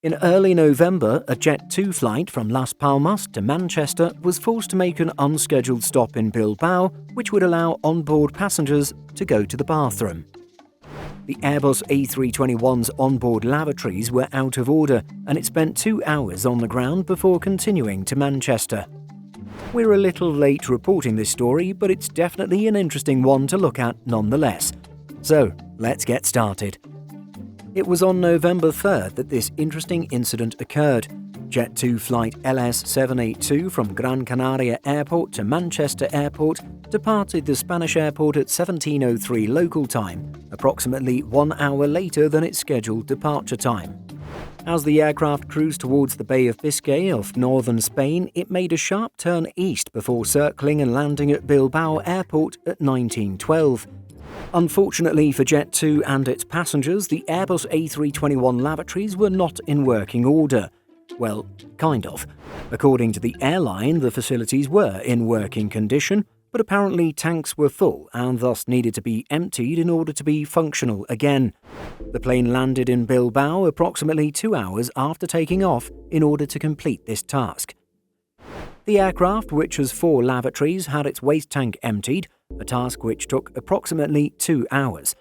In early November, a Jet2 flight from Las Palmas to Manchester was forced to make an unscheduled stop in Bilbao, which would allow onboard passengers to go to the bathroom. The Airbus A321's onboard lavatories were out of order, and it spent 2 hours on the ground before continuing to Manchester. We're a little late reporting this story, but it's definitely an interesting one to look at nonetheless. So, let's get started. It was on November 3rd that this interesting incident occurred. Jet2 flight LS782 from Gran Canaria Airport to Manchester Airport departed the Spanish airport at 17:03 local time, approximately 1 hour later than its scheduled departure time. As the aircraft cruised towards the Bay of Biscay off northern Spain, it made a sharp turn east before circling and landing at Bilbao Airport at 19:12. Unfortunately for Jet2 and its passengers, the Airbus A321 lavatories were not in working order. Well, kind of. According to the airline, the facilities were in working condition, but apparently tanks were full and thus needed to be emptied in order to be functional again. The plane landed in Bilbao approximately 2 hours after taking off in order to complete this task. The aircraft, which has 4 lavatories, had its waste tank emptied, a task which took approximately 2 hours.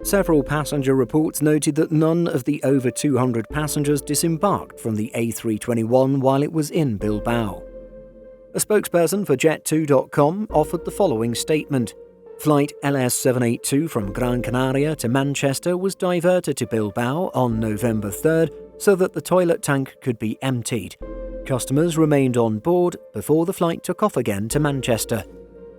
Several passenger reports noted that none of the over 200 passengers disembarked from the A321 while it was in Bilbao. A spokesperson for Jet2.com offered the following statement. Flight LS782 from Gran Canaria to Manchester was diverted to Bilbao on November 3rd so that the toilet tank could be emptied. Customers remained on board before the flight took off again to Manchester.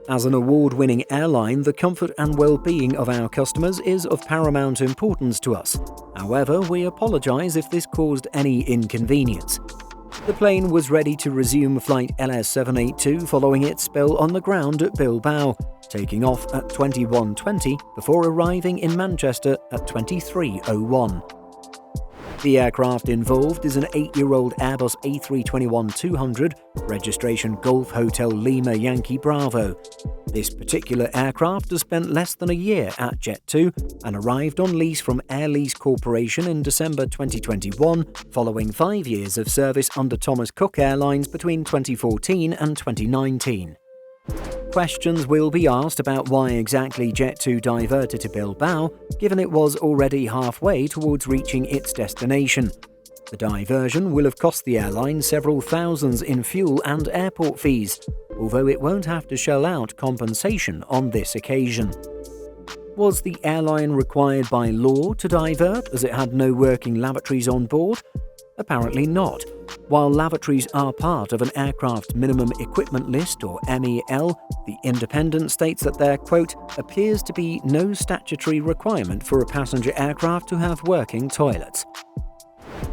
As an award-winning airline, the comfort and well-being of our customers is of paramount importance to us. However, we apologize if this caused any inconvenience. The plane was ready to resume flight LS782 following its spell on the ground at Bilbao, taking off at 21:20 before arriving in Manchester at 23:01. The aircraft involved is an 8-year-old Airbus A321-200, registration Golf Hotel Lima Yankee Bravo. This particular aircraft has spent less than a year at Jet2 and arrived on lease from Air Lease Corporation in December 2021, following 5 years of service under Thomas Cook Airlines between 2014 and 2019. Questions will be asked about why exactly Jet2 diverted to Bilbao, given it was already halfway towards reaching its destination. The diversion will have cost the airline several thousands in fuel and airport fees, although it won't have to shell out compensation on this occasion. Was the airline required by law to divert as it had no working lavatories on board? Apparently not. While lavatories are part of an aircraft's minimum equipment list, or MEL, the Independent states that there, quote, appears to be no statutory requirement for a passenger aircraft to have working toilets.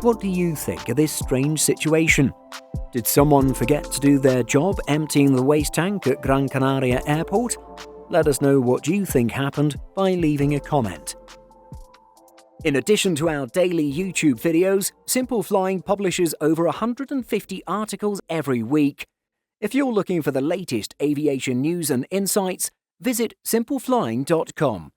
What do you think of this strange situation? Did someone forget to do their job emptying the waste tank at Gran Canaria Airport? Let us know what you think happened by leaving a comment. In addition to our daily YouTube videos, Simple Flying publishes over 150 articles every week. If you're looking for the latest aviation news and insights, visit simpleflying.com.